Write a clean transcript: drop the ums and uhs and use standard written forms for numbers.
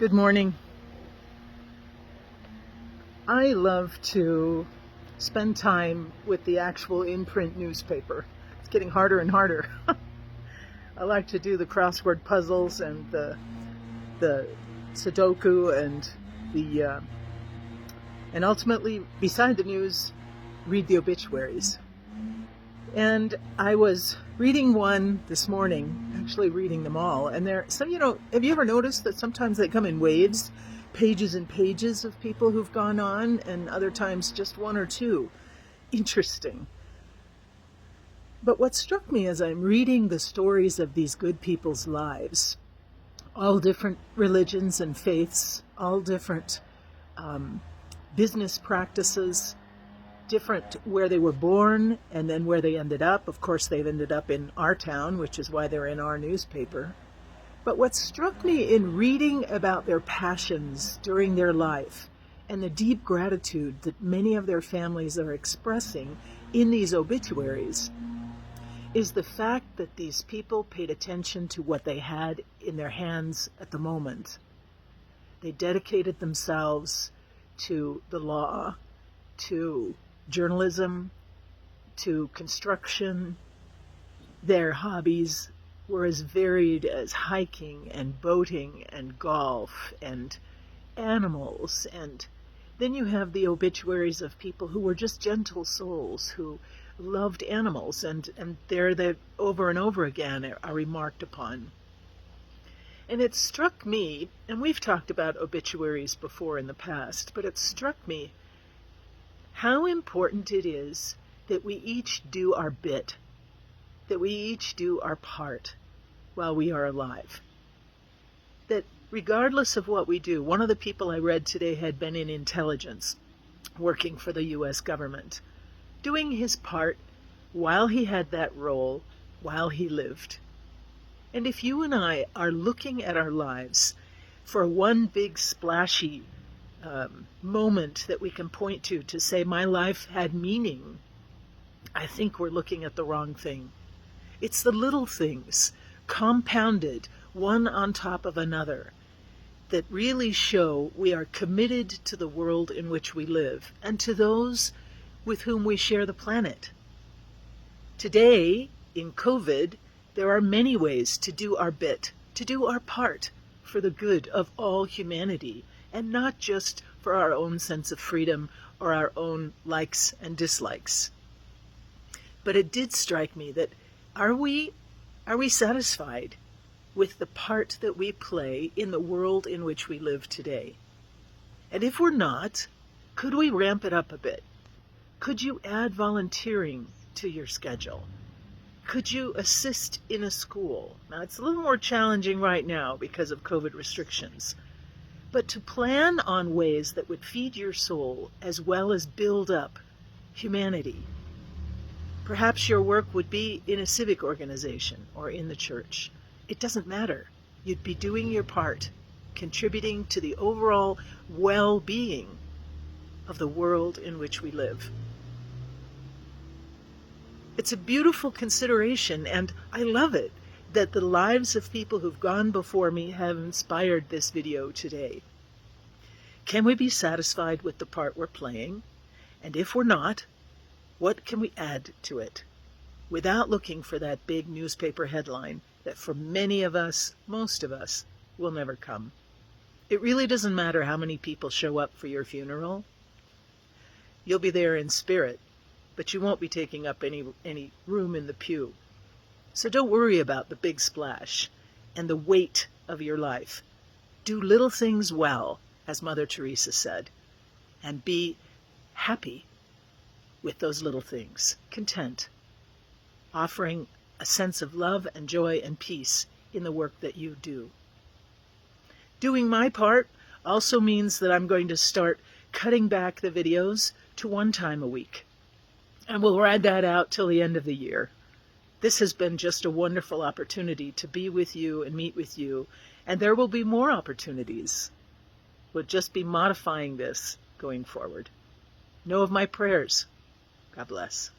Good morning. I love to spend time with the actual in-print newspaper. It's getting harder and harder. I like to do the crossword puzzles and the Sudoku and ultimately, beside the news, read the obituaries. And I was reading one this morning, actually reading them all, and have you ever noticed that sometimes they come in waves, pages and pages of people who've gone on, and other times just one or two? Interesting. But what struck me as I'm reading the stories of these good people's lives, all different religions and faiths, all different business practices, different where they were born and then where they ended up. Of course, they've ended up in our town, which is why they're in our newspaper. But what struck me in reading about their passions during their life and the deep gratitude that many of their families are expressing in these obituaries is the fact that these people paid attention to what they had in their hands at the moment. They dedicated themselves to the law, to journalism, to construction. Their hobbies were as varied as hiking and boating and golf and animals. And then you have the obituaries of people who were just gentle souls who loved animals, and they're over and over again are remarked upon. And it struck me, and we've talked about obituaries before in the past, but it struck me how important it is that we each do our bit, that we each do our part while we are alive. That regardless of what we do, one of the people I read today had been in intelligence, working for the U.S. government, doing his part while he had that role, while he lived. And if you and I are looking at our lives for one big splashy moment that we can point to say my life had meaning, I think we're looking at the wrong thing. It's the little things, compounded one on top of another, that really show we are committed to the world in which we live and to those with whom we share the planet. Today, in COVID, there are many ways to do our bit, to do our part for the good of all humanity, and not just for our own sense of freedom or our own likes and dislikes. But it did strike me that are we satisfied with the part that we play in the world in which we live today? And if we're not, could we ramp it up a bit? Could you add volunteering to your schedule? Could you assist in a school? Now, it's a little more challenging right now because of COVID restrictions, but to plan on ways that would feed your soul as well as build up humanity. Perhaps your work would be in a civic organization or in the church. It doesn't matter. You'd be doing your part, contributing to the overall well-being of the world in which we live. It's a beautiful consideration, and I love it that the lives of people who've gone before me have inspired this video today. Can we be satisfied with the part we're playing? And if we're not, what can we add to it without looking for that big newspaper headline that for many of us, most of us, will never come? It really doesn't matter how many people show up for your funeral. You'll be there in spirit, but you won't be taking up any room in the pew. So don't worry about the big splash and the weight of your life. Do little things well, as Mother Teresa said, and be happy with those little things, content, offering a sense of love and joy and peace in the work that you do. Doing my part also means that I'm going to start cutting back the videos to one time a week. And we'll ride that out till the end of the year. This has been just a wonderful opportunity to be with you and meet with you, and there will be more opportunities. We'll just be modifying this going forward. Know of my prayers. God bless.